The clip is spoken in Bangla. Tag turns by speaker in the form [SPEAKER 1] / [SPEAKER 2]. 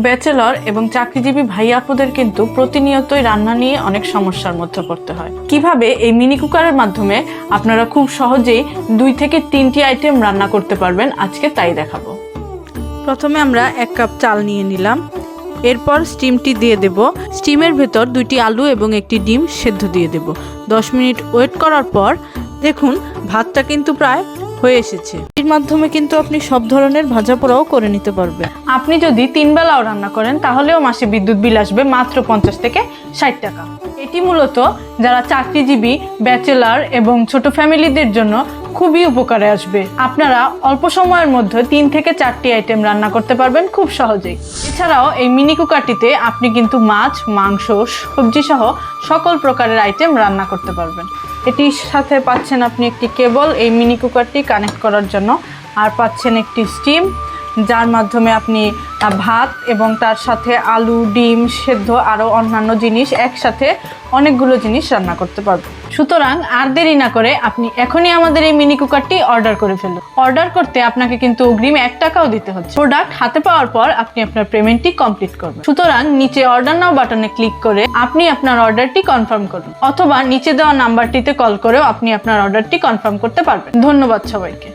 [SPEAKER 1] ব্যাচেলর এবং চাকরিজীবী ভাই আপুদের কিন্তু প্রতিনিয়তই রান্না নিয়ে অনেক সমস্যার মধ্যে পড়তে হয়। কিভাবে এই মিনি কুকারের মাধ্যমে আপনারা খুব সহজেই 2 থেকে 3টি আইটেম রান্না করতে পারবেন, আজকে তাই দেখাবো। প্রথমে আমরা 1 কাপ চাল নিয়ে নিলাম। এরপর স্টিমটি দিয়ে দেব। স্টিমের ভেতর 2টি আলু এবং 1টি ডিম সেদ্ধ দিয়ে দেব। 10 মিনিট ওয়েট করার পর দেখুন ভাতটা কিন্তু প্রায় হয়ে এসেছে। এর মাধ্যমে কিন্তু আপনি সব ধরনের ভাজা পোড়াও করে নিতে পারবেন। আপনি যদি 3 বেলাও রান্না করেন তাহলেও মাসে বিদ্যুৎ বিল আসবে মাত্র 50 থেকে 60 টাকা। এটি মূলত যারা চাকরিজীবী, ব্যাচেলর এবং ছোট ফ্যামিলিদের জন্য খুবই উপকারে আসবে। আপনারা অল্প সময়ের মধ্যে 3 থেকে 4টি আইটেম রান্না করতে পারবেন খুব সহজেই। এছাড়াও এই মিনি কুকারটিতে আপনি কিন্তু মাছ, মাংস, সবজি সহ সকল প্রকারের আইটেম রান্না করতে পারবেন। এটির সাথে পাচ্ছেন আপনি একটি কেবল এই মিনি কুকারটি কানেক্ট করার জন্য, আর পাচ্ছেন একটি স্টিম যার মাধ্যমে আপনি ভাত এবং তার সাথে আলু, ডিম সেদ্ধ আরও অন্যান্য জিনিস একসাথে অনেকগুলো জিনিস রান্না করতে পারবেন। সুতরাং আর দেরি না করে আপনি এখনই আমাদের এই মিনি কুকারটি অর্ডার করে ফেলুন। অর্ডার করতে আপনাকে কিন্তু অগ্রিম 1 টাকাও দিতে হচ্ছে। প্রোডাক্ট হাতে পাওয়ার পর আপনি আপনার পেমেন্টটি কমপ্লিট করবেন। সুতরাং নিচে অর্ডার নাও বাটনে ক্লিক করে আপনি আপনার অর্ডারটি কনফার্ম করুন, অথবা নিচে দেওয়া নাম্বারটিতে কল করেও আপনি আপনার অর্ডারটি কনফার্ম করতে পারবেন। ধন্যবাদ সবাইকে।